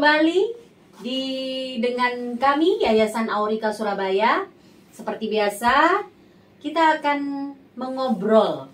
kembali dengan kami Yayasan Aurika Surabaya. Seperti biasa, kita akan mengobrol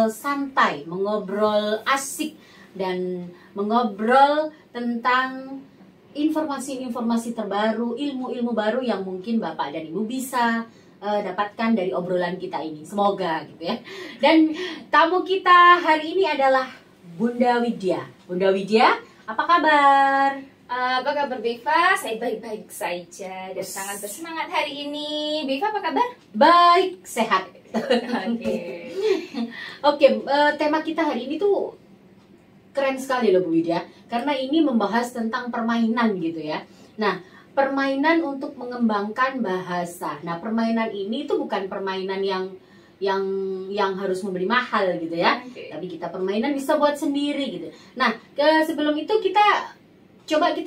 santai, mengobrol asik, dan mengobrol tentang informasi-informasi terbaru, ilmu-ilmu baru yang mungkin Bapak dan Ibu bisa dapatkan dari obrolan kita ini. Semoga gitu ya. Dan tamu kita hari ini adalah Bunda Widya. Bunda Widya, apa kabar? Apa kabar Beva? Saya baik-baik saja dan sangat bersemangat hari ini. Beva apa kabar? Baik, sehat. Oke. Oke, tema kita hari ini tuh keren sekali loh Bu Widya, karena ini membahas tentang permainan gitu ya. Nah, permainan untuk mengembangkan bahasa. Nah, permainan ini tuh bukan permainan yang harus membeli mahal gitu ya. Okay. Tapi kita permainan bisa buat sendiri gitu. Nah, sebelum itu kita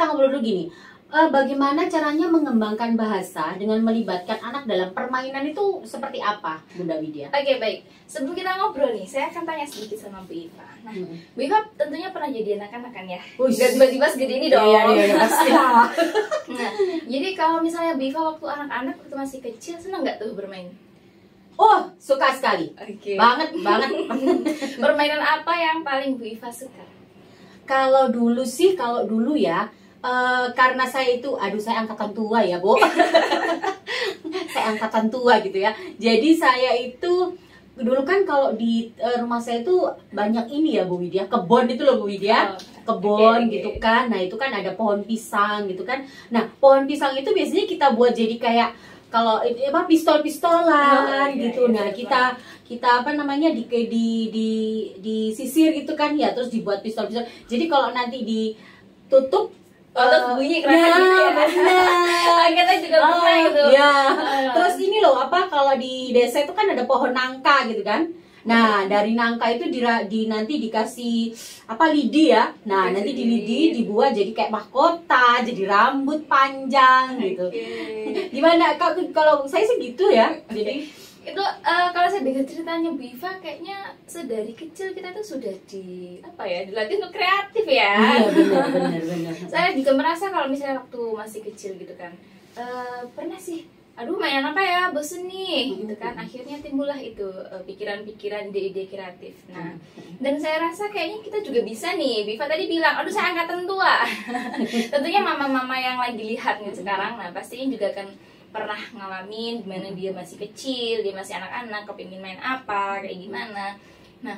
ngobrol dulu gini. Bagaimana caranya mengembangkan bahasa dengan melibatkan anak dalam permainan itu seperti apa, Bunda Widya? Oke, baik. Sebelum kita ngobrol nih, saya akan tanya sedikit sama Bu Iva. Nah, Bu Iva tentunya pernah jadi anak-anak kan ya? Dan tiba-tiba segede ini dong. Iya, pasti. Nah, jadi kalau misalnya Bu Iva waktu anak-anak waktu masih kecil, senang nggak tuh bermain? Oh, suka sekali. Oke. Banget. Permainan apa yang paling Bu Iva suka? Kalau dulu ya, karena saya itu, saya angkatan tua ya, Bu. Saya angkatan tua gitu ya. Jadi saya itu dulu kan kalau di rumah saya itu banyak ini ya Bu Widya, kebun itu loh Bu Widya. Kebun okay. gitu kan. Nah, itu kan ada pohon pisang gitu kan. Nah, pohon pisang itu biasanya kita buat jadi kayak kalau pistol-pistolan gitu. Nah, kita apa namanya disisir gitu kan ya, terus dibuat pistol-pistol. Jadi kalau nanti ditutup terus bunyi keren gitu ya. Benar. Kita juga pernah gitu. Ya. Terus ini loh, kalau di desa itu kan ada pohon nangka gitu kan. Nah, dari nangka itu nanti dikasih lidi ya. Nah, nanti di lidi dibuat jadi kayak mahkota, jadi rambut panjang gitu. Gimana kalau saya sih gitu ya. Jadi itu kalau saya dengar ceritanya Bu Iva, kayaknya sedari kecil kita tuh sudah dilatih untuk kreatif ya. Iya, benar. Saya juga merasa kalau misalnya waktu masih kecil gitu kan, pernah sih, mainan apa ya, bosen nih gitu kan. Akhirnya timbullah itu pikiran-pikiran, ide-ide kreatif. Nah, dan saya rasa kayaknya kita juga bisa nih. Biva tadi bilang, saya angkatan tua. Tentunya mama-mama yang lagi lihat nih sekarang, nah pastinya juga akan pernah ngalamin gimana dia masih kecil, dia masih anak-anak, kepingin main apa, kayak gimana. Nah,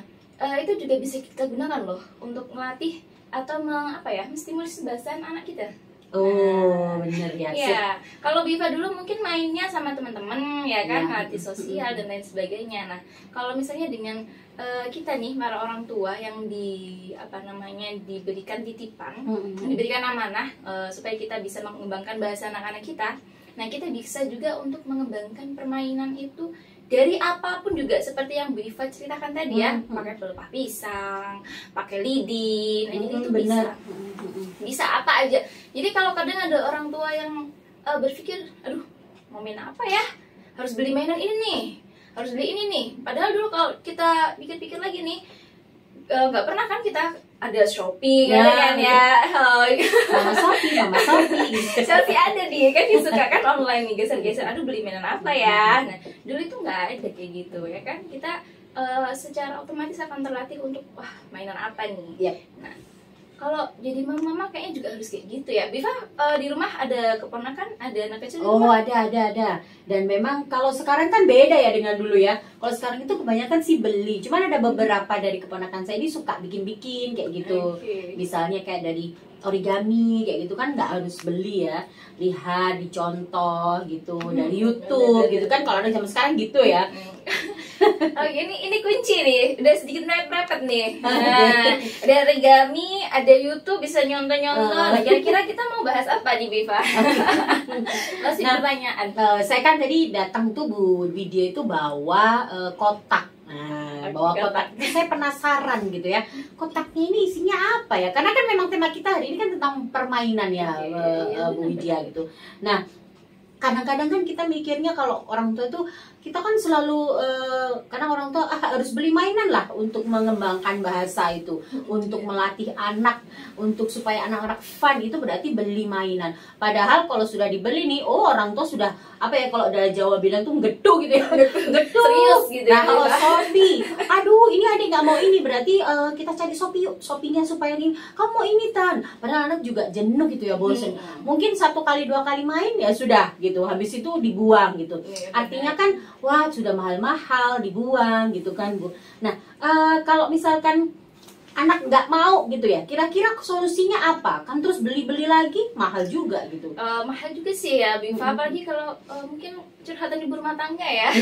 itu juga bisa kita gunakan loh untuk melatih atau menstimulus bahasa anak kita. Oh, bener ya. Ya, kalau Biva dulu mungkin mainnya sama teman-teman ya kan, melatih sosial dan lain sebagainya. Nah, kalau misalnya dengan kita nih para orang tua yang diberikan titipan, diberikan amanah supaya kita bisa mengembangkan bahasa anak-anak kita. Nah, kita bisa juga untuk mengembangkan permainan itu dari apapun juga, seperti yang Bu Iva ceritakan tadi ya, pakai pelepah pisang, pakai lidi, nah jadi itu bisa apa aja. Jadi kalau kadang ada orang tua yang berpikir, mau main apa ya, harus beli mainan ini nih, harus beli ini nih. Padahal dulu kalau kita pikir-pikir lagi nih, nggak pernah kan kita ada Shopee ya, kan ya. Mama Shopee Shopee ada nih kan, dia suka kan online nih, geser-geser, beli mainan apa ya. Nah, dulu itu nggak ada kayak gitu ya kan. Kita secara otomatis akan terlatih untuk mainan apa nih. Yep. Nah, kalau jadi mama kayaknya juga harus kayak gitu ya. Biva di rumah ada keponakan, ada anak kecil di rumah? Ada. Dan memang kalau sekarang kan beda ya dengan dulu ya. Kalau sekarang itu kebanyakan sih beli. Cuman ada beberapa dari keponakan saya ini suka bikin-bikin kayak gitu. Misalnya kayak dari origami kayak gitu kan, nggak harus beli ya. Lihat, dicontoh gitu dari YouTube gitu kan. Kalau anak zaman sekarang gitu ya. Ini kunci nih, udah sedikit mepet nih. Nah, ada origami, ada YouTube, bisa nyontoh-nyontoh. Nah, kira-kira kita mau bahas apa nih, Biva? Masih pertanyaan. Saya kan tadi datang tuh Bu Widya itu bawa kotak. Nah, bawa kotak. Saya penasaran gitu ya. Kotaknya ini isinya apa ya? Karena kan memang tema kita hari ini kan tentang permainan ya, Bu Widya gitu. Nah, kadang-kadang kan kita mikirnya kalau orang tua tuh, kita kan selalu kadang orang tua harus beli mainan lah untuk mengembangkan bahasa itu, untuk melatih anak, untuk supaya anak-anak fun, itu berarti beli mainan. Padahal kalau sudah dibeli nih, orang tua sudah apa ya, kalau dari Jawa bilang tuh gedung gitu ya, gedung. Serius gitu Nah ya, kalau Mbak. Shopee, aduh ini adik nggak mau ini, berarti kita cari Shopee yuk, Shopee-nya supaya ini, kamu mau ini Tan. Padahal anak juga jenuh gitu ya, bosen. Mungkin 1 kali 2 kali main ya sudah gitu, habis itu dibuang gitu. Iya, Artinya kan, wah sudah mahal-mahal dibuang gitu kan Bu. Nah kalau misalkan anak nggak mau gitu ya, kira-kira solusinya apa? Kan terus beli-beli lagi mahal juga gitu. Mahal juga sih ya Biva, apalagi kalau mungkin curhatan ibu rumah tangga ya.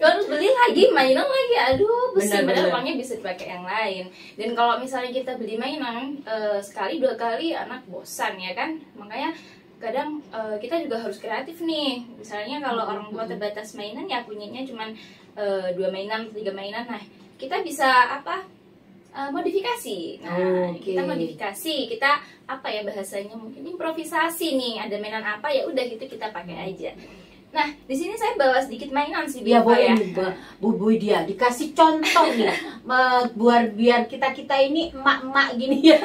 Harus beli lagi, mainan lagi, aduh pusing, padahal uangnya bisa dipakai yang lain. Dan kalau misalnya kita beli mainan sekali 2 kali, anak bosan ya kan. Makanya kadang kita juga harus kreatif nih. Misalnya kalau orang tua terbatas mainan, ya punyanya cuman 2 mainan, 3 mainan. Nah, kita bisa apa? Modifikasi. Nah, kita modifikasi, kita apa ya bahasanya, mungkin improvisasi nih. Ada mainan apa ya udah gitu kita pakai aja. Nah, di sini saya bawa sedikit mainan sih Ya Biva boleh ya. Bu dia dikasih contoh nih, buat biar kita ini emak-emak gini ya,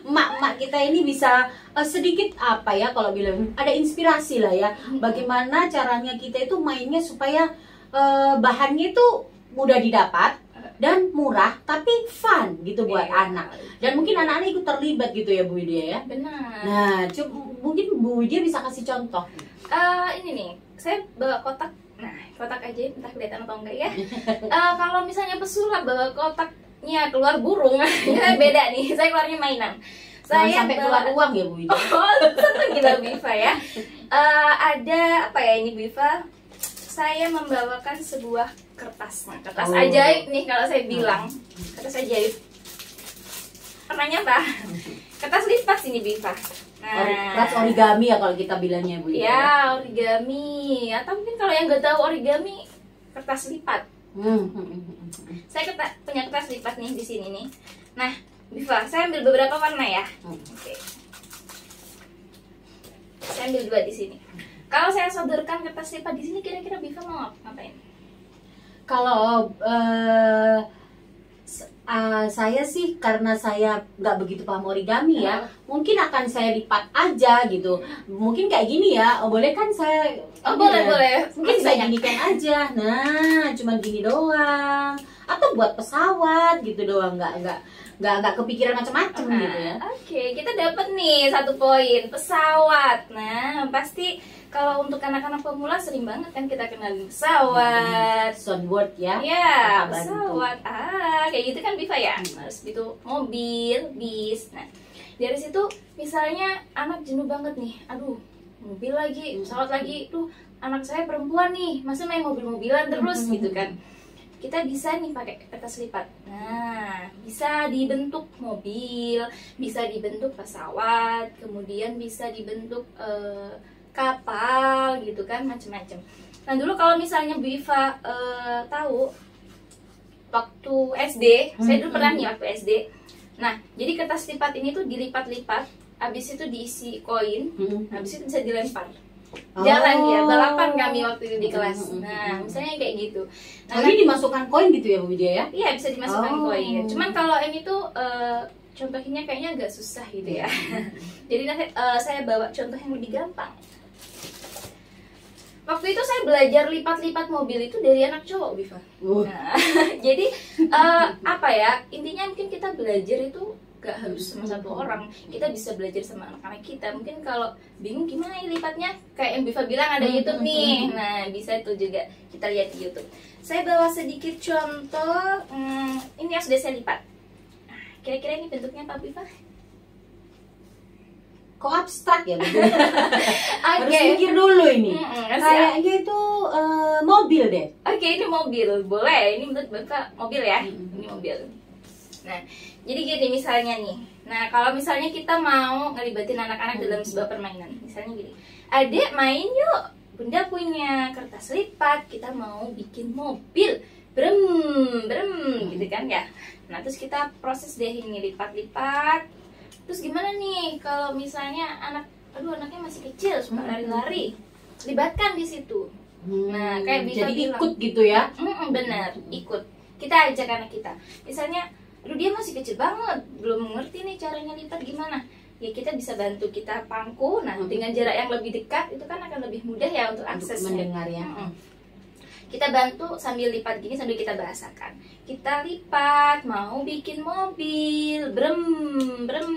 emak-emak kita ini bisa sedikit apa ya, kalau bilang ada inspirasi lah ya, bagaimana caranya kita itu mainnya supaya bahannya itu mudah didapat dan murah tapi fun gitu buat anak, dan mungkin anak-anak ikut terlibat gitu ya Bu Widya ya. Benar. Nah mungkin Bu Widya bisa kasih contoh. Ini nih, saya bawa kotak. Nah, kotak aja, entah kelihatan atau enggak ya. Kalau misalnya pesulap bawa kotaknya keluar burung, ya beda nih. Saya keluarnya mainan. Saya sampai keluar uang ya Bu Widya. Oh, seneng kita Biva ya. Ada apa ya ini Biva? Saya membawakan sebuah kertas. Nah, kertas ajaib nih kalau saya bilang. Kertas ajaib. Warnanya apa? Kertas lipat sini Biva. Nah, kertas origami ya kalau kita bilangnya Bu. Ya, origami. Atau mungkin kalau yang nggak tahu origami, kertas lipat. Saya punya kertas lipat nih di sini nih. Nah, Biva, saya ambil beberapa warna ya. Oke. Saya ambil 2 di sini. Kalau saya sodorkan kertas lipat di sini, kira-kira Biva mau ngapain? Kalau saya sih, karena saya nggak begitu paham origami ya, mungkin akan saya lipat aja gitu. Mungkin kayak gini ya, boleh kan saya? Boleh. Mungkin saya ginikan aja. Nah, cuma gini doang. Atau buat pesawat gitu doang, nggak kepikiran macam-macam gitu ya. Oke, kita dapat nih 1 poin, pesawat. Nah, pasti kalau untuk anak-anak pemula sering banget kan kita kenalin pesawat, soundboard ya. Ya, pesawat. Kayak gitu kan Biva ya. Harus gitu, mobil, bis. Nah, dari situ misalnya anak jenuh banget nih. Aduh, mobil lagi, pesawat lagi. Tuh, anak saya perempuan nih, masa main mobil-mobilan terus gitu kan. Kita bisa nih pakai kertas lipat. Nah, bisa dibentuk mobil, bisa dibentuk pesawat, kemudian bisa dibentuk kapal gitu kan, macem-macem. Nah, dulu kalau misalnya Biva tahu waktu SD, saya dulu pernah nih waktu SD. Nah, jadi kertas lipat ini tuh dilipat-lipat, habis itu diisi koin, habis itu bisa dilempar. Jalan ya, balapan kami waktu itu di kelas. Nah, misalnya kayak gitu. Nah, ini dimasukkan koin gitu ya Bu Widya ya? Iya, bisa dimasukkan koin. Cuman kalau ini tuh contohnya kayaknya agak susah gitu ya. Jadi nanti saya bawa contoh yang lebih gampang. Waktu itu saya belajar lipat-lipat mobil itu dari anak cowok, Biva. Nah, jadi apa ya, intinya mungkin kita belajar itu gak harus sama 1 orang, kita bisa belajar sama anak-anak kita. Mungkin kalau bingung gimana lipatnya, kayak yang Biva bilang ada YouTube nih. Nah, bisa itu juga kita lihat di YouTube. Saya bawa sedikit contoh, ini yang sudah saya lipat. Kira-kira ini bentuknya apa, Biva? Kok abstrak ya? Harus mikir dulu ini. Kayaknya itu mobil deh. Oke, ini mobil, boleh. Ini menurut Bapak mobil ya. Ini mobil. Nah, jadi gini misalnya nih. Nah, kalau misalnya kita mau ngelibatin anak-anak dalam sebuah permainan, misalnya gini. Adek main yuk. Bunda punya kertas lipat, kita mau bikin mobil. Brem, gitu kan ya. Nah, terus kita proses deh ini lipat-lipat. Terus gimana nih kalau misalnya anaknya masih kecil, suka lari-lari. libatkan di situ. Nah, kayak Biva jadi bilang, ikut gitu ya. Benar, ikut. Kita ajak anak kita. Misalnya, aduh dia masih kecil banget, belum mengerti nih caranya lipat gimana. Ya kita bisa bantu, kita pangku. Nah, dengan jarak yang lebih dekat itu kan akan lebih mudah ya untuk aksesnya. Mendengar ya. Kita bantu sambil lipat gini, sambil kita bahasakan. Kita lipat, mau bikin mobil, brem, brem.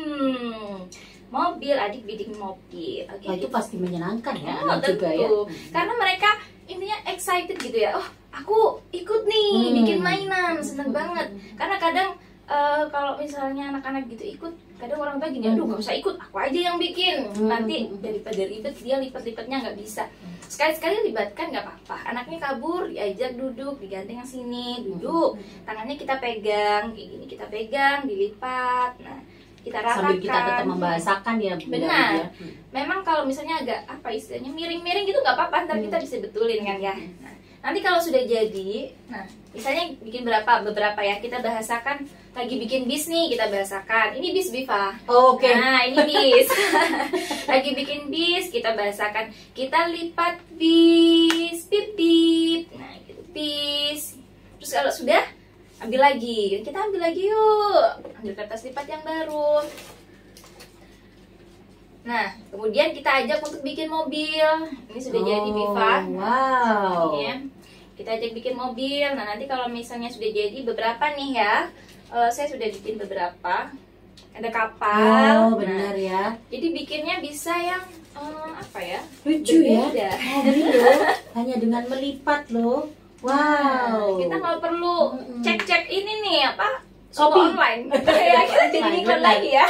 Mobil, adik bikin mobil. Oke, Itu pasti menyenangkan ya, anak tentu. juga ya. Karena mereka intinya excited gitu ya. Oh, aku ikut nih bikin mainan, seneng banget. Karena kadang kalau misalnya anak-anak gitu ikut, kadang orang tua gini, aduh gak usah ikut, aku aja yang bikin. Nanti daripada ribet, dia lipat-lipatnya nggak bisa. Sekali-sekali libatkan nggak apa-apa. Anaknya kabur, diajak duduk, diganteng yang sini, duduk. Tangannya kita pegang, kayak gini kita pegang, dilipat. Nah, kita ratakan. Sambil kita tetap membahasakan ya. Benar. Ya. Memang kalau misalnya agak apa istilahnya miring-miring gitu nggak apa-apa, ntar kita bisa betulin kan ya. Nah, nanti kalau sudah jadi, nah misalnya bikin beberapa ya, kita bahasakan. Lagi bikin bis nih, kita bahasakan. Ini bis Biva. Oke. Nah, ini bis. Lagi bikin bis, kita bahasakan. Kita lipat bis, pip pip. Nah, gitu bis. Terus kalau sudah, ambil lagi. Kita ambil lagi yuk. Ambil kertas lipat yang baru. Nah, kemudian kita ajak untuk bikin mobil. Ini sudah jadi Biva. Wow. Ya. Kita ajak bikin mobil. Nah, nanti kalau misalnya sudah jadi beberapa nih ya. Saya sudah bikin beberapa. Ada kapal. Oh, benar ya. Jadi bikinnya bisa yang apa ya? Lucu berbeda. ya. Oh, loh. Hanya dengan melipat loh. Wow. Kita nggak perlu cek-cek ini nih apa? Shopee Online. Ya, kita jadi Online, iklan benar. lagi ya.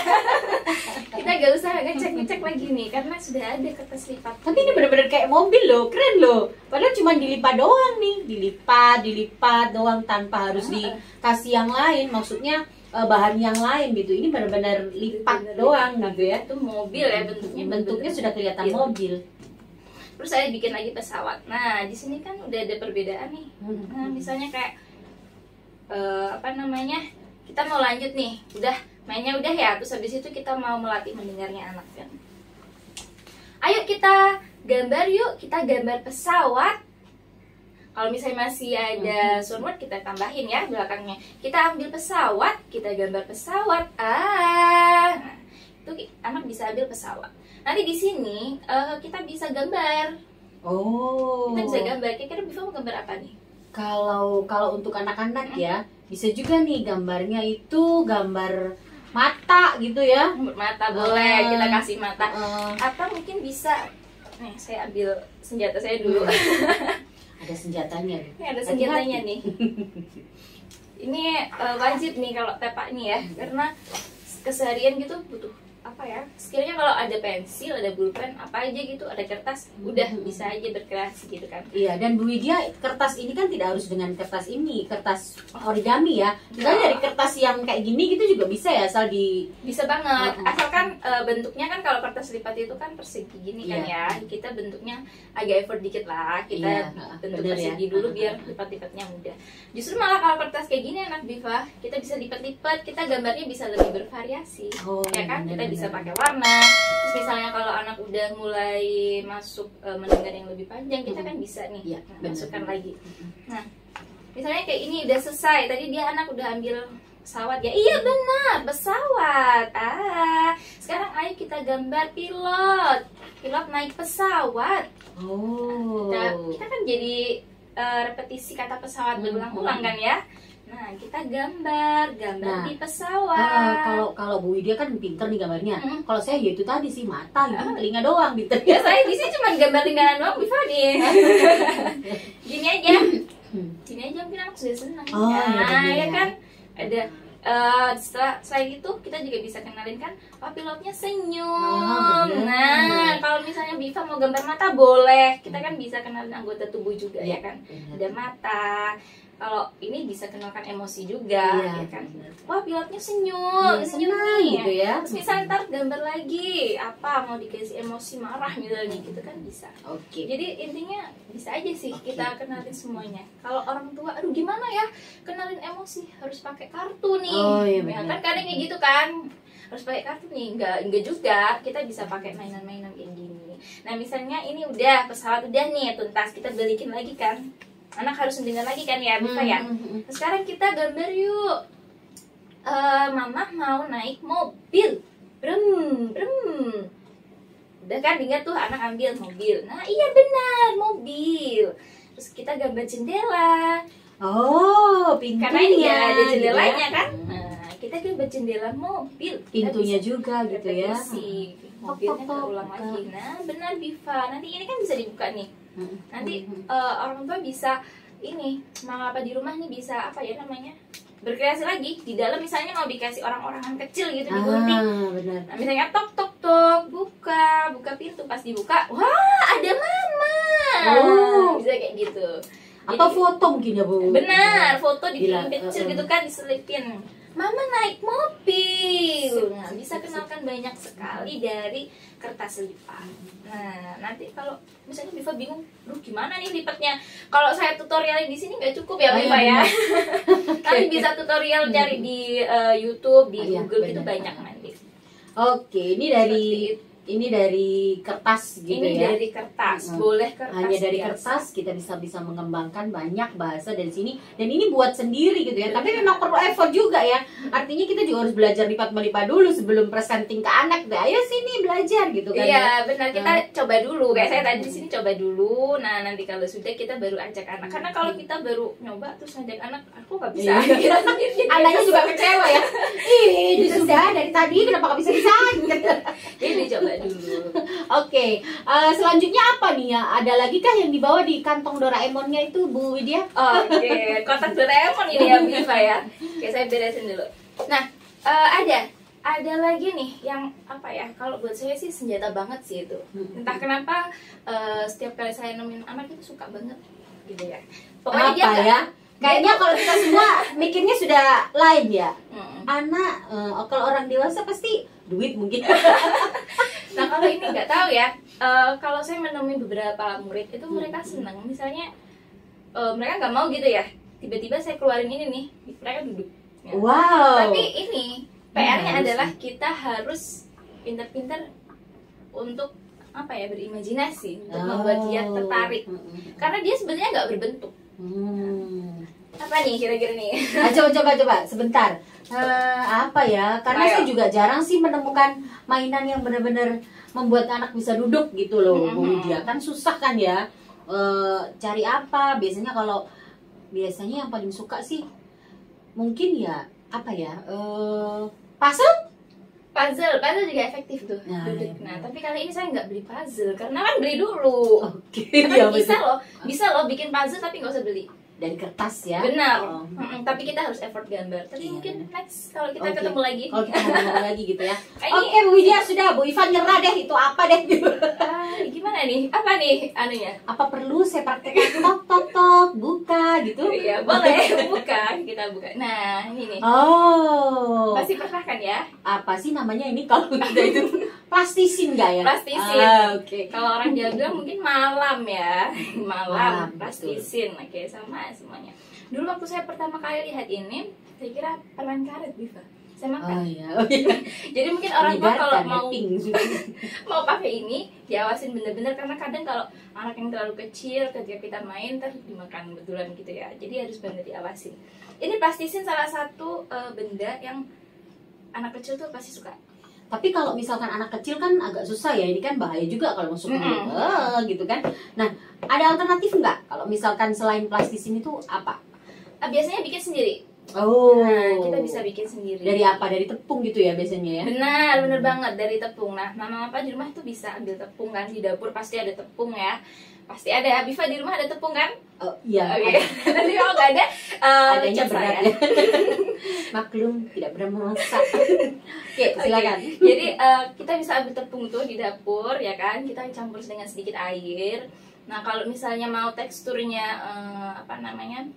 Kita gak usah ngecek-ngecek lagi nih karena sudah ada kertas lipat. Tapi ini benar-benar kayak mobil loh, keren loh. Padahal cuma dilipat doang nih, dilipat doang tanpa harus dikasih yang lain. Maksudnya bahan yang lain gitu. Ini benar-benar lipat doang gitu ya. Itu mobil ya bentuknya. Bentuknya sudah kelihatan mobil. Terus saya bikin lagi pesawat. Nah, di sini kan udah ada perbedaan nih. Nah, misalnya kayak apa namanya? Kita mau lanjut nih. Udah mainnya udah ya. Terus habis itu kita mau melatih mendengarnya anak kan. Ayo kita gambar yuk. Kita gambar pesawat. Kalau misalnya masih ada soundword kita tambahin ya belakangnya. Kita ambil pesawat, kita gambar pesawat. Nah, itu anak bisa ambil pesawat. Nanti di sini kita bisa gambar. Oh. Kita bisa gambar. Kira-kira Biva mau gambar apa nih? Kalau untuk anak-anak ya, bisa juga nih gambarnya itu gambar mata gitu ya. Mata boleh, kita kasih mata. Atau mungkin bisa, nih saya ambil senjata saya dulu. Ada senjatanya. Ini ada senjatanya nih. Ini wajib nih kalau tepak nih ya, karena keseharian gitu butuh apa ya? Sekiranya kalau ada pensil, ada pulpen, apa aja gitu, ada kertas, udah bisa aja berkreasi gitu kan. Iya, dan Bu Widya, kertas ini kan tidak harus dengan kertas ini, kertas origami ya. Misalnya dari kertas yang kayak gini gitu juga bisa ya, asal di bisa banget. Asalkan bentuknya kan kalau kertas lipat itu kan persegi gini kan ya. Kita bentuknya agak effort dikit lah. Kita bentuk persegi dulu biar lipat-lipatnya mudah. Justru malah kalau kertas kayak gini anak Biva, kita bisa lipat-lipat, kita gambarnya bisa lebih bervariasi. Ya kan? Kita bisa pakai warna. Terus misalnya kalau anak udah mulai masuk mendengar yang lebih panjang, kita kan bisa nih masukkan lagi. Nah, misalnya kayak ini udah selesai. Tadi dia anak udah ambil pesawat ya. Iya benar, pesawat. Sekarang ayo kita gambar pilot. Pilot naik pesawat. Kita kan jadi repetisi kata pesawat berulang-ulang kan ya. Nah, kita gambar di pesawat. Kalau Bu Widya kan pinter nih gambarnya. Kalau saya ya itu tadi sih mata, telinga doang gitu. Ya saya di sini cuma gambar lingkaran doang, Biva nih. Gini aja. Gini aja mungkin anak sudah senang. Ya kan? Ada setelah itu kita juga bisa kenalin kan, pilotnya senyum. Nah, kalau misalnya Biva mau gambar mata boleh. Kita kan bisa kenalin anggota tubuh juga ya kan. Ada mata. Kalau ini bisa kenalkan emosi juga, ya kan? Wah, pilotnya senyum nih, gitu ya. Terus misalnya ntar gambar lagi, apa mau dikasih emosi marah misalnya gitu kan bisa. Jadi intinya bisa aja sih kita kenalin semuanya. Kalau orang tua, aduh gimana ya kenalin emosi, harus pakai kartu nih. Ya kan kadang kayak gitu kan. harus pakai kartu nih, enggak juga, kita bisa pakai mainan-mainan kayak gini. Nah misalnya ini udah pesawat udah nih tuntas, kita balikin lagi kan, anak harus mendengar lagi kan ya Biva ya. Nah, sekarang kita gambar yuk. Mama mau naik mobil, brem brem. Udah kan ingat tuh anak ambil mobil. Nah iya benar mobil. Terus kita gambar jendela. Oh, pintunya. Karena ini ya ada gitu jendelanya ya. kan. Nah, kita gambar jendela mobil. Pintunya juga gitu ya. Repetisi. Mobilnya terulang lagi. Nah benar Biva. Nanti ini kan bisa dibuka nih. Nanti orang tua bisa ini mau apa di rumah nih bisa apa ya namanya, berkreasi lagi di dalam. Misalnya mau dikasih orang-orangan kecil gitu digunting. Benar. Nah, misalnya tok tok tok, buka pintu, pas dibuka, wah ada mama. Bisa kayak gitu. Atau Jadi, foto mungkin ya Bu. benar, foto di Gila, film kecil gitu kan diselipin. Mama naik mobil. Nah, bisa kenalkan banyak sekali dari kertas lipat. Nah, nanti kalau misalnya Biva bingung, duh gimana nih lipatnya? Kalau saya tutorial di sini nggak cukup ya Biva ya. Nanti bisa tutorial cari di YouTube, di Google gitu banyak nanti. Oke, ini dari kertas gitu Ini ya. dari kertas, boleh kertas. Hanya dari biasa. kertas kita bisa mengembangkan banyak bahasa dari sini, dan ini buat sendiri gitu ya. Tapi memang perlu effort juga ya. Artinya kita juga harus belajar lipat melipat dulu sebelum presenting ke anak. Ayo sini belajar gitu kan. Iya ya. benar, kita coba dulu. Kayak saya tadi di sini coba dulu. Nah nanti kalau sudah kita baru ajak anak. Karena kalau kita baru nyoba terus ajak anak, aku nggak bisa. Anaknya juga kecewa ya. Ih, ini sudah dari tadi kenapa nggak bisa? Jadi coba dulu. Oke, selanjutnya apa nih ya? Ada lagi kah yang dibawa di kantong Doraemonnya itu Bu Widya? Oke, kotak Doraemon ini ya Biva ya. Oke, saya beresin dulu. Nah, ada lagi nih yang apa ya? Kalau buat saya sih senjata banget sih itu. Entah kenapa setiap kali saya nemuin anak itu suka banget gitu ya. Pokoknya Apa dia nggak- ya? Kayaknya kalau kita semua mikirnya sudah lain ya. Mm. Anak, kalau orang dewasa pasti duit mungkin. Nah kalau ini nggak tahu ya. Kalau saya menemui beberapa murid itu mereka senang. Misalnya mereka nggak mau gitu ya. Tiba-tiba saya keluarin ini nih, mereka duduk. Ya. Wow. Tapi ini PR-nya harus adalah kita harus pintar-pintar untuk apa ya, berimajinasi untuk membuat dia tertarik. Karena dia sebenarnya nggak berbentuk. Apa nih kira-kira nih? Coba sebentar. Apa ya? Karena Ayo. saya juga jarang sih menemukan mainan yang benar-benar membuat anak bisa duduk gitu loh, Bu Widya. Kan susah kan ya. Cari apa? Biasanya yang paling suka sih mungkin ya apa ya? Puzzle? Puzzle juga efektif tuh. Nah, duduk. iya. Nah, tapi kali ini saya nggak beli puzzle karena kan beli dulu. Oke. Tapi bisa loh bikin puzzle tapi nggak usah beli. Dari kertas ya. Benar. Oh. Tapi kita harus effort gambar. Tapi Iya. mungkin next kalau kita Oke. ketemu lagi. Kalau kita ngomong lagi gitu ya. Ini- Oke Bu Widya, sudah Bu Ivan nyerah deh, itu apa deh gitu. Gimana nih? Apa nih anunya? Apa perlu saya praktekkan tok buka gitu? Iya, boleh buka, kita buka. Nah, ini nih. Oh. Pasti pernah kan ya? Apa sih namanya ini kalau kita itu plastisin nggak ya? Plastisin. Oke. Kalau orang Jawa bilang mungkin malam ya. Malam, Malam, plastisin. Oke, sama semuanya. Dulu waktu saya pertama kali lihat ini, saya kira permen karet, Biva. Saya makan. Oh iya. Jadi mungkin orang tua kalau Menyegarkan ya, mau pink. mau pakai ini diawasin bener-bener, karena kadang kalau anak yang terlalu kecil ketika kita main terus dimakan betulan gitu ya, jadi harus bener diawasin. Ini plastisin salah satu benda yang anak kecil tuh pasti suka. Tapi kalau misalkan anak kecil kan agak susah ya, ini kan bahaya juga kalau masuk mulut, gitu kan. Nah, ada alternatif nggak? Kalau misalkan selain plastisin itu apa? Biasanya bikin sendiri. Oh. Nah, kita bisa bikin sendiri. Dari apa? Dari tepung gitu ya biasanya ya? Bener banget, dari tepung. Nah, mama apa di rumah tuh bisa ambil tepung kan, di dapur pasti ada tepung ya. Pasti ada. Biva di rumah ada tepung kan? Oh iya. Oke. Tapi kalau nggak ada, Adanya cek berat saya. ya. Maklum tidak pernah memasak. Oke, silakan. Oke. Jadi kita bisa ambil tepung tuh di dapur ya kan, kita campur dengan sedikit air. Nah kalau misalnya mau teksturnya apa namanya,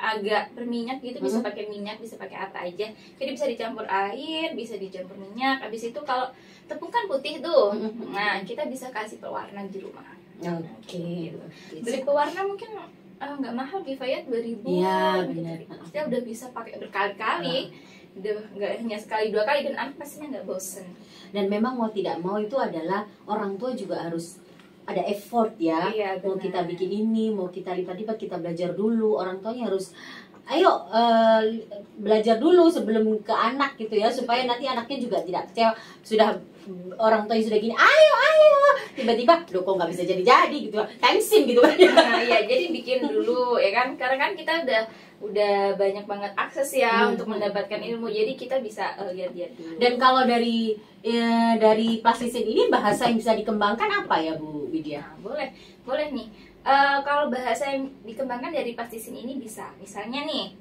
agak berminyak gitu, bisa pakai minyak, bisa pakai apa aja. Jadi bisa dicampur air, bisa dicampur minyak. Habis itu kalau tepung kan putih tuh, nah kita bisa kasih pewarna di rumah. Oke. Beli pewarna mungkin nggak mahal, Biva ya, 2.000. Iya, gitu. benar. Kita udah bisa pakai berkali-kali. nggak hanya sekali 2 kali, dan anak pastinya nggak bosen. Dan memang mau tidak mau itu adalah orang tua juga harus ada effort ya. Iya, Mau benar. kita bikin ini, mau kita lipat-lipat, kita belajar dulu. Orang tuanya harus ayo belajar dulu sebelum ke anak gitu ya, supaya nanti anaknya juga tidak kecewa. Sudah orang tua sudah gini, ayo tiba-tiba loh kok nggak bisa jadi gitu, tensin gitu kan. Nah, ya jadi bikin dulu ya kan, karena kan kita udah banyak banget akses ya untuk mendapatkan ilmu, jadi kita bisa lihat-lihat dulu. Dan kalau dari plastisin ini bahasa yang bisa dikembangkan apa ya Bu Widya? Nah, boleh nih. Kalau bahasa yang dikembangkan dari plastisin ini bisa, misalnya nih,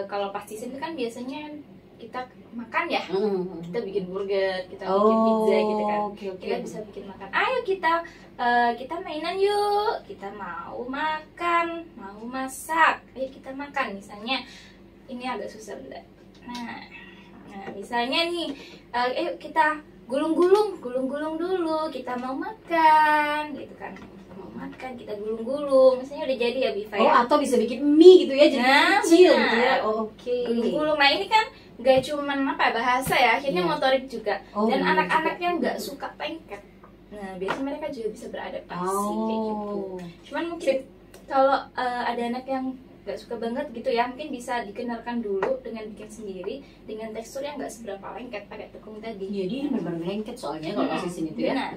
kalau plastisin itu kan biasanya kita makan ya, kita bikin burger, kita bikin pizza gitu kan. Okay. Kita bisa bikin makan. Ayo kita mainan yuk. Kita mau makan, mau masak. Ayo kita makan. Misalnya ini agak susah benda. Nah misalnya nih, ayo kita gulung-gulung dulu. Kita mau makan, gitu kan. Makan, kita gulung-gulung, misalnya udah jadi ya Biva ya. Atau bisa bikin mie gitu ya, jadi kecil gitu ya. Oke. Gulung-gulung. Nah ini kan gak cuman bahasa ya, akhirnya motorik juga. Dan anak-anak yang nggak suka lengket, nah biasanya mereka juga bisa beradaptasi kayak gitu. Cuman mungkin kalau ada anak yang nggak suka banget gitu ya, mungkin bisa dikenalkan dulu dengan bikin sendiri dengan tekstur yang nggak seberapa lengket pakai tepung tadi. Jadi ini benar-benar lengket soalnya kalau plastisin itu ya. Benar.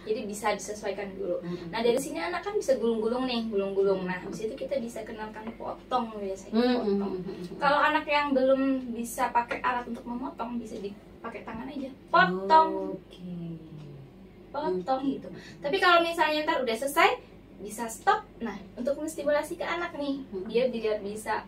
Jadi bisa disesuaikan dulu. Nah dari sini anak kan bisa gulung-gulung nih, gulung-gulung. Nah habis itu kita bisa kenalkan potong biasanya. Potong. Kalau anak yang belum bisa pakai alat untuk memotong, bisa dipakai tangan aja. Potong. Potong gitu. Tapi kalau misalnya ntar udah selesai, bisa stop. Nah untuk menstimulasi ke anak nih, dia bisa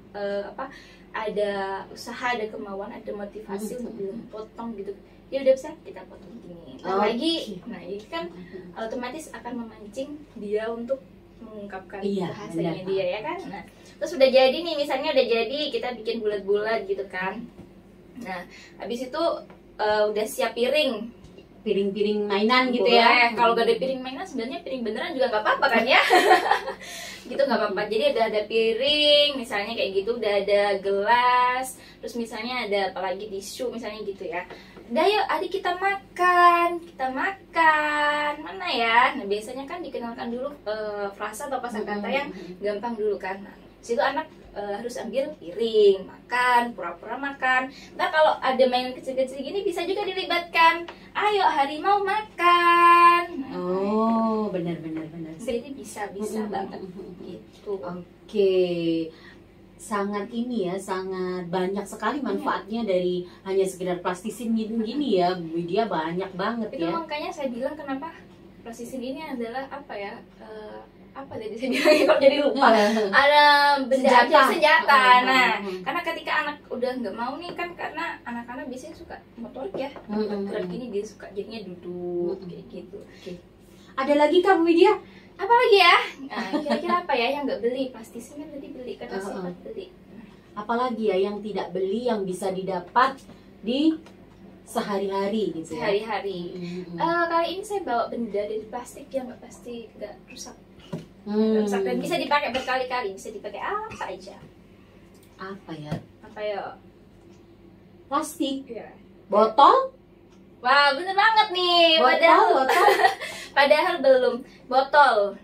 ada usaha, ada kemauan, ada motivasi untuk belum potong gitu. Dia udah bisa, kita potong gini lagi. Nah ini kan otomatis akan memancing dia untuk mengungkapkan bahasanya dia ya kan. Nah terus udah jadi nih, misalnya udah jadi, kita bikin bulat-bulat gitu kan. Nah habis itu udah siap piring mainan gitu ya. Kalau gak ada piring mainan, sebenarnya piring beneran juga nggak apa-apa kan ya. Gitu nggak apa-apa. Jadi ada piring misalnya kayak gitu, udah ada gelas, terus misalnya ada apalagi tisu misalnya gitu ya. Udah yuk adik kita makan mana ya. Nah biasanya kan dikenalkan dulu frasa atau kosakata yang gampang dulu kan. Nah situ anak harus ambil piring, makan, pura-pura makan. Ntar kalau ada mainan kecil-kecil gini bisa juga dilibatkan. Ayo harimau makan. Benar. Jadi bisa banget gitu. Oke. Sangat ini ya, sangat banyak sekali manfaatnya dari hanya sekedar plastisin gini ya, Bu Widya, banyak banget itu ya. Makanya saya bilang kenapa plastisin ini adalah apa tadi saya bilang kok jadi lupa. Ada benda senjata. Nah, karena ketika anak udah nggak mau nih kan, karena anak-anak biasanya suka motorik ya, gerak gini dia suka jadinya duduk kayak gitu. Ada lagi Kak Bu Widya? Apa lagi ya? Nah, kira-kira apa ya yang nggak beli? Plastisin kan tadi beli, karena sifat beli. Apalagi ya yang tidak beli, yang bisa didapat di sehari-hari gitu ya. Sehari-hari. Kali ini saya bawa benda dari plastik yang nggak rusak. Rusak dan bisa dipakai berkali-kali. Bisa dipakai apa aja. Apa ya? Plastik. Ya. Botol? Wah, bener banget nih. Botol. Padahal belum. Botol.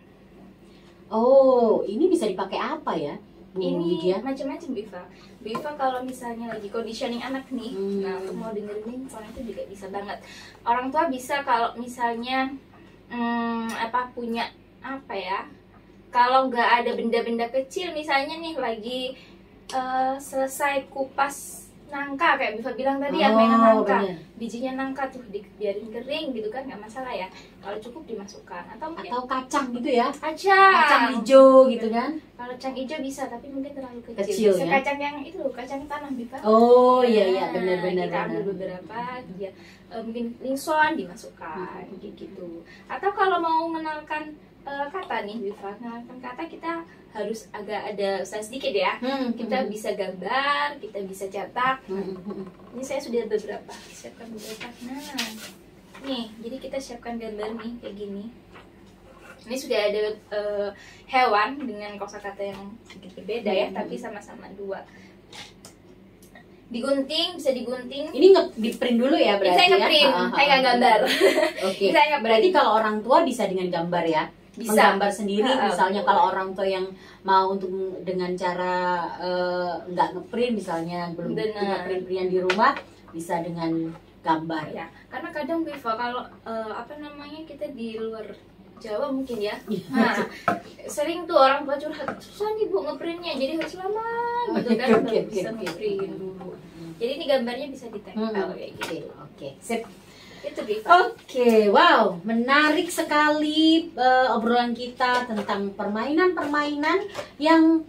Oh, ini bisa dipakai apa ya? Ini macam-macam Biva kalau misalnya lagi conditioning anak nih, nah untuk mau dengerin soalnya itu juga bisa banget. Orang tua bisa kalau misalnya punya apa ya? Kalau nggak ada benda-benda kecil, misalnya nih lagi selesai kupas nangka kayak Biva bilang tadi ya, mainan nangka, bijinya nangka tuh dibiarin kering gitu kan, nggak masalah ya. Kalau cukup dimasukkan, atau kacang gitu ya, kacang hijau gitu kan. Kalau kacang hijau bisa, tapi mungkin terlalu kecil bisa ya? Kacang yang itu, kacang tanah Biva. Iya benar. Kita ambil beberapa dia mungkin lingson dimasukkan gitu. Atau kalau mau mengenalkan kata nih Biva, mengenalkan kata kita harus agak ada usaha sedikit ya. Kita bisa gambar, kita bisa cetak. Ini saya sudah siapkan beberapa. Nah, nih, jadi kita siapkan gambar nih kayak gini. Ini sudah ada hewan dengan kosakata yang sedikit berbeda ya, tapi sama-sama dua. digunting, bisa digunting. Ini di print dulu ya berarti Saya ya? nge-print, saya nggak gambar. Oke. Saya nge-print. Berarti kalau orang tua bisa dengan gambar ya? Bisa. Menggambar sendiri, misalnya Betul. kalau orang tua yang mau untuk dengan cara nggak ngeprint, misalnya belum Benar. punya print-printan di rumah, bisa dengan gambar. Ya, karena kadang Viva kalau apa namanya kita di luar Jawa mungkin ya, nah, sering tuh orang tua curhat susah nih bu ngeprintnya, jadi harus lama gitu kan Oke, baru oke, bisa oke. ngeprint dulu. Jadi ini gambarnya bisa ditempel kayak gitu. Oke, sip. Itu Viva. Oke, wow, menarik sekali obrolan kita tentang permainan-permainan yang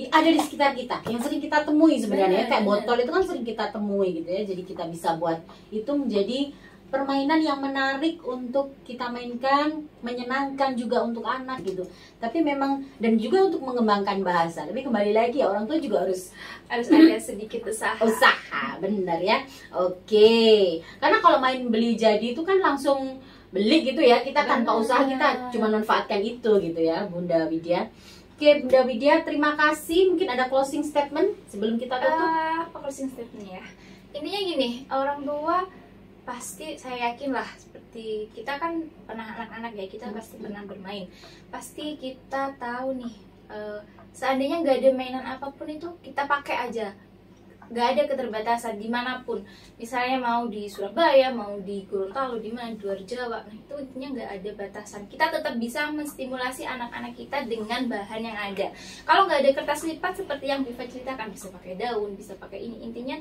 ada di sekitar kita, yang sering kita temui sebenarnya. Benar, Kayak benar. botol itu kan sering kita temui gitu ya. Jadi kita bisa buat itu menjadi permainan yang menarik untuk kita mainkan, menyenangkan juga untuk anak gitu. Tapi memang dan juga untuk mengembangkan bahasa. Tapi kembali lagi ya, orang tua juga harus Ada sedikit usaha, benar ya. Oke, karena kalau main beli jadi itu kan langsung beli gitu ya, kita tanpa Benar. usaha kita cuma manfaatkan itu gitu ya, Bunda Widya. Oke, Bunda Widya, terima kasih. Mungkin ada closing statement sebelum kita tutup. Apa closing statement ya? Intinya gini, orang tua pasti saya yakin lah, seperti kita kan pernah anak-anak ya, kita pasti pernah bermain, pasti kita tahu nih seandainya nggak ada mainan apapun itu kita pakai aja, nggak ada keterbatasan dimanapun, misalnya mau di Surabaya, mau di Gorontalo, di mana, di luar Jawa, nah itu intinya nggak ada batasan, kita tetap bisa menstimulasi anak-anak kita dengan bahan yang ada. Kalau nggak ada kertas lipat seperti yang Viva ceritakan, bisa pakai daun, bisa pakai ini, intinya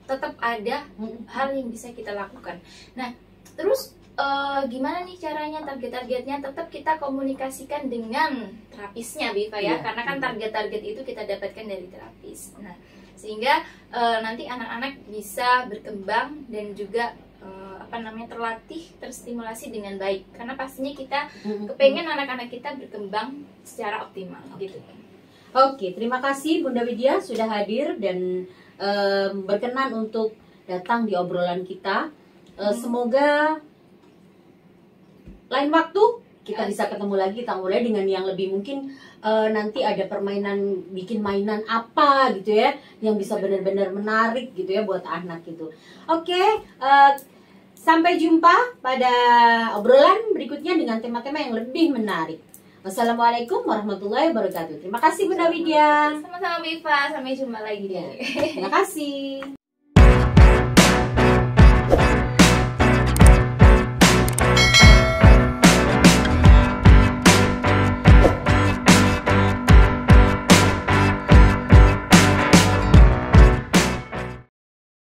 tetap ada hal yang bisa kita lakukan. Nah, terus gimana nih caranya, target-targetnya tetap kita komunikasikan dengan terapisnya Viva ya, Iya. karena kan target-target itu kita dapatkan dari terapis. Nah, sehingga nanti anak-anak bisa berkembang dan juga terlatih, terstimulasi dengan baik, karena pastinya kita kepengen anak-anak kita berkembang secara optimal gitu. Oke, terima kasih Bunda Widya sudah hadir dan berkenan untuk datang di obrolan kita. Semoga lain waktu kita bisa ketemu lagi, kita mulai dengan yang lebih mungkin nanti ada permainan, bikin mainan apa gitu ya, yang bisa benar-benar menarik gitu ya buat anak gitu. Oke, sampai jumpa pada obrolan berikutnya dengan tema-tema yang lebih menarik. Wassalamualaikum warahmatullahi wabarakatuh. Terima kasih Bunda Widya. Sama-sama Viva, sampai jumpa lagi. Terima kasih.